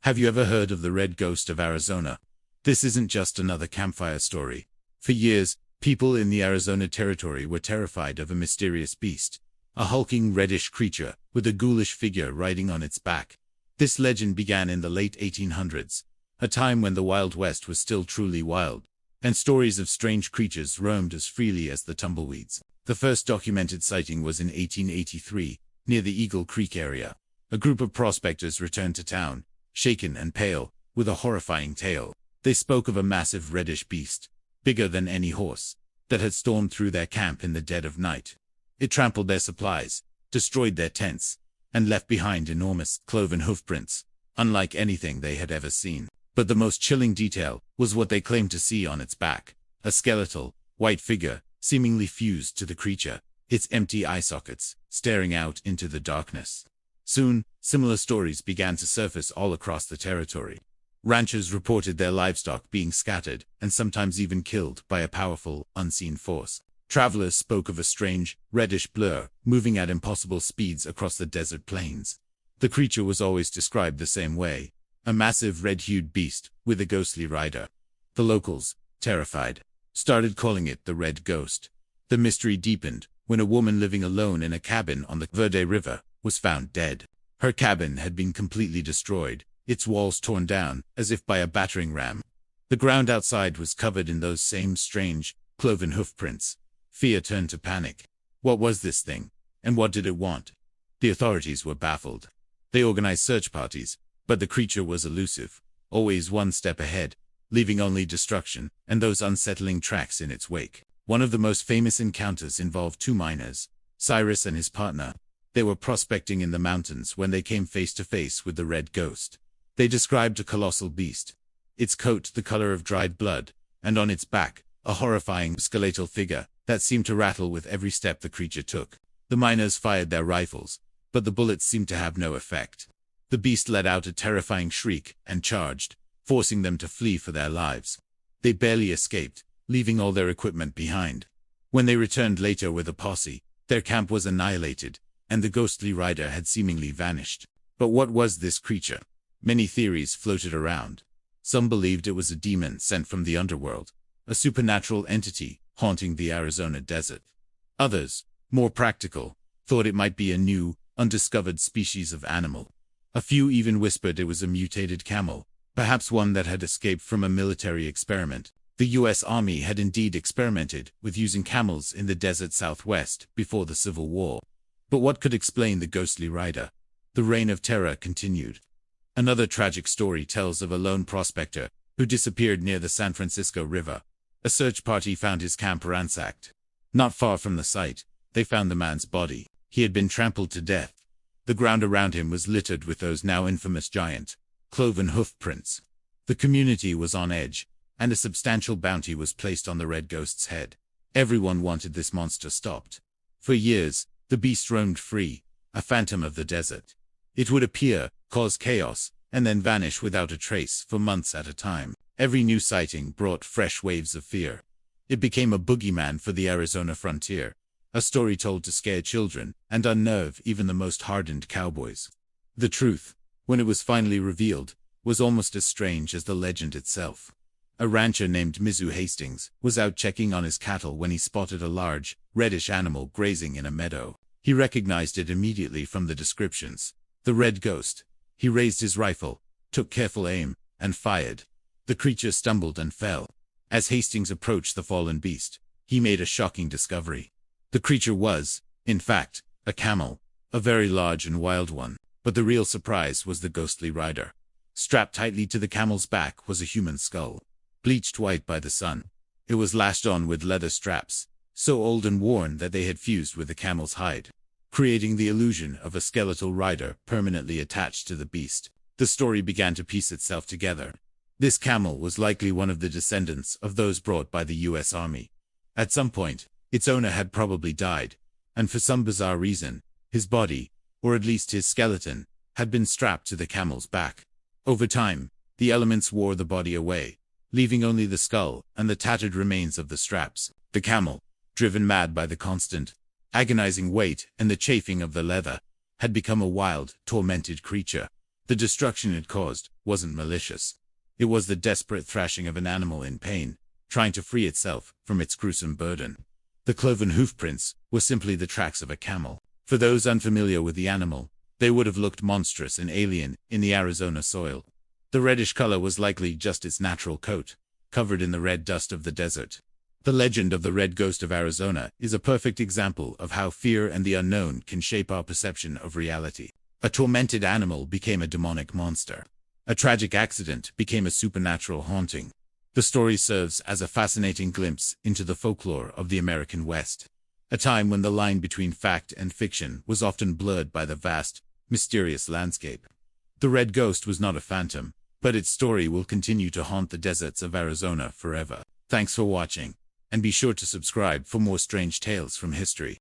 Have you ever heard of the Red Ghost of Arizona? This isn't just another campfire story. For years, people in the Arizona territory were terrified of a mysterious beast, a hulking reddish creature with a ghoulish figure riding on its back. This legend began in the late 1800s, a time when the Wild West was still truly wild, and stories of strange creatures roamed as freely as the tumbleweeds. The first documented sighting was in 1883, near the Eagle Creek area. A group of prospectors returned to town, shaken and pale, with a horrifying tale. They spoke of a massive reddish beast, bigger than any horse, that had stormed through their camp in the dead of night. It trampled their supplies, destroyed their tents, and left behind enormous, cloven hoofprints, unlike anything they had ever seen. But the most chilling detail was what they claimed to see on its back, a skeletal, white figure, seemingly fused to the creature, its empty eye sockets staring out into the darkness. Soon, similar stories began to surface all across the territory. Ranchers reported their livestock being scattered and sometimes even killed by a powerful, unseen force. Travelers spoke of a strange, reddish blur moving at impossible speeds across the desert plains. The creature was always described the same way, a massive red-hued beast with a ghostly rider. The locals, terrified, started calling it the Red Ghost. The mystery deepened when a woman living alone in a cabin on the Verde River was found dead. Her cabin had been completely destroyed, its walls torn down as if by a battering ram. The ground outside was covered in those same strange, cloven hoofprints. Fear turned to panic. What was this thing, and what did it want? The authorities were baffled. They organized search parties, but the creature was elusive, always one step ahead, leaving only destruction and those unsettling tracks in its wake. One of the most famous encounters involved two miners, Cyrus and his partner. They were prospecting in the mountains when they came face to face with the Red Ghost. They described a colossal beast, its coat the color of dried blood, and on its back, a horrifying skeletal figure that seemed to rattle with every step the creature took. The miners fired their rifles, but the bullets seemed to have no effect. The beast let out a terrifying shriek and charged, forcing them to flee for their lives. They barely escaped, leaving all their equipment behind. When they returned later with a posse, their camp was annihilated, and the ghostly rider had seemingly vanished. But what was this creature? Many theories floated around. Some believed it was a demon sent from the underworld, a supernatural entity haunting the Arizona desert. Others, more practical, thought it might be a new, undiscovered species of animal. A few even whispered it was a mutated camel, perhaps one that had escaped from a military experiment. The U.S. Army had indeed experimented with using camels in the desert Southwest before the Civil War. But what could explain the ghostly rider? The reign of terror continued. Another tragic story tells of a lone prospector who disappeared near the San Francisco River. A search party found his camp ransacked. Not far from the site, they found the man's body. He had been trampled to death. The ground around him was littered with those now infamous giant, cloven hoofprints. The community was on edge, and a substantial bounty was placed on the Red Ghost's head. Everyone wanted this monster stopped. For years, the beast roamed free, a phantom of the desert. It would appear, cause chaos, and then vanish without a trace for months at a time. Every new sighting brought fresh waves of fear. It became a boogeyman for the Arizona frontier, a story told to scare children and unnerve even the most hardened cowboys. The truth, when it was finally revealed, was almost as strange as the legend itself. A rancher named Mizu Hastings was out checking on his cattle when he spotted a large, reddish animal grazing in a meadow. He recognized it immediately from the descriptions. The Red Ghost. He raised his rifle, took careful aim, and fired. The creature stumbled and fell. As Hastings approached the fallen beast, he made a shocking discovery. The creature was, in fact, a camel, a very large and wild one. But the real surprise was the ghostly rider. Strapped tightly to the camel's back was a human skull, bleached white by the sun. It was lashed on with leather straps, so old and worn that they had fused with the camel's hide, creating the illusion of a skeletal rider permanently attached to the beast. The story began to piece itself together. This camel was likely one of the descendants of those brought by the U.S. Army. At some point, its owner had probably died, and for some bizarre reason, his body, or at least his skeleton, had been strapped to the camel's back. Over time, the elements wore the body away, leaving only the skull and the tattered remains of the straps. The camel, driven mad by the constant, agonizing weight and the chafing of the leather, had become a wild, tormented creature. The destruction it caused wasn't malicious. It was the desperate thrashing of an animal in pain, trying to free itself from its gruesome burden. The cloven hoofprints were simply the tracks of a camel. For those unfamiliar with the animal, they would have looked monstrous and alien in the Arizona soil. The reddish color was likely just its natural coat, covered in the red dust of the desert. The legend of the red ghost of Arizona is a perfect example of how fear and the unknown can shape our perception of reality. A tormented animal became a demonic monster. A tragic accident became a supernatural haunting. The story serves as a fascinating glimpse into the folklore of the American West, a time when the line between fact and fiction was often blurred by the vast, mysterious landscape. The red ghost was not a phantom, but its story will continue to haunt the deserts of Arizona forever. Thanks for watching, and be sure to subscribe for more strange tales from history.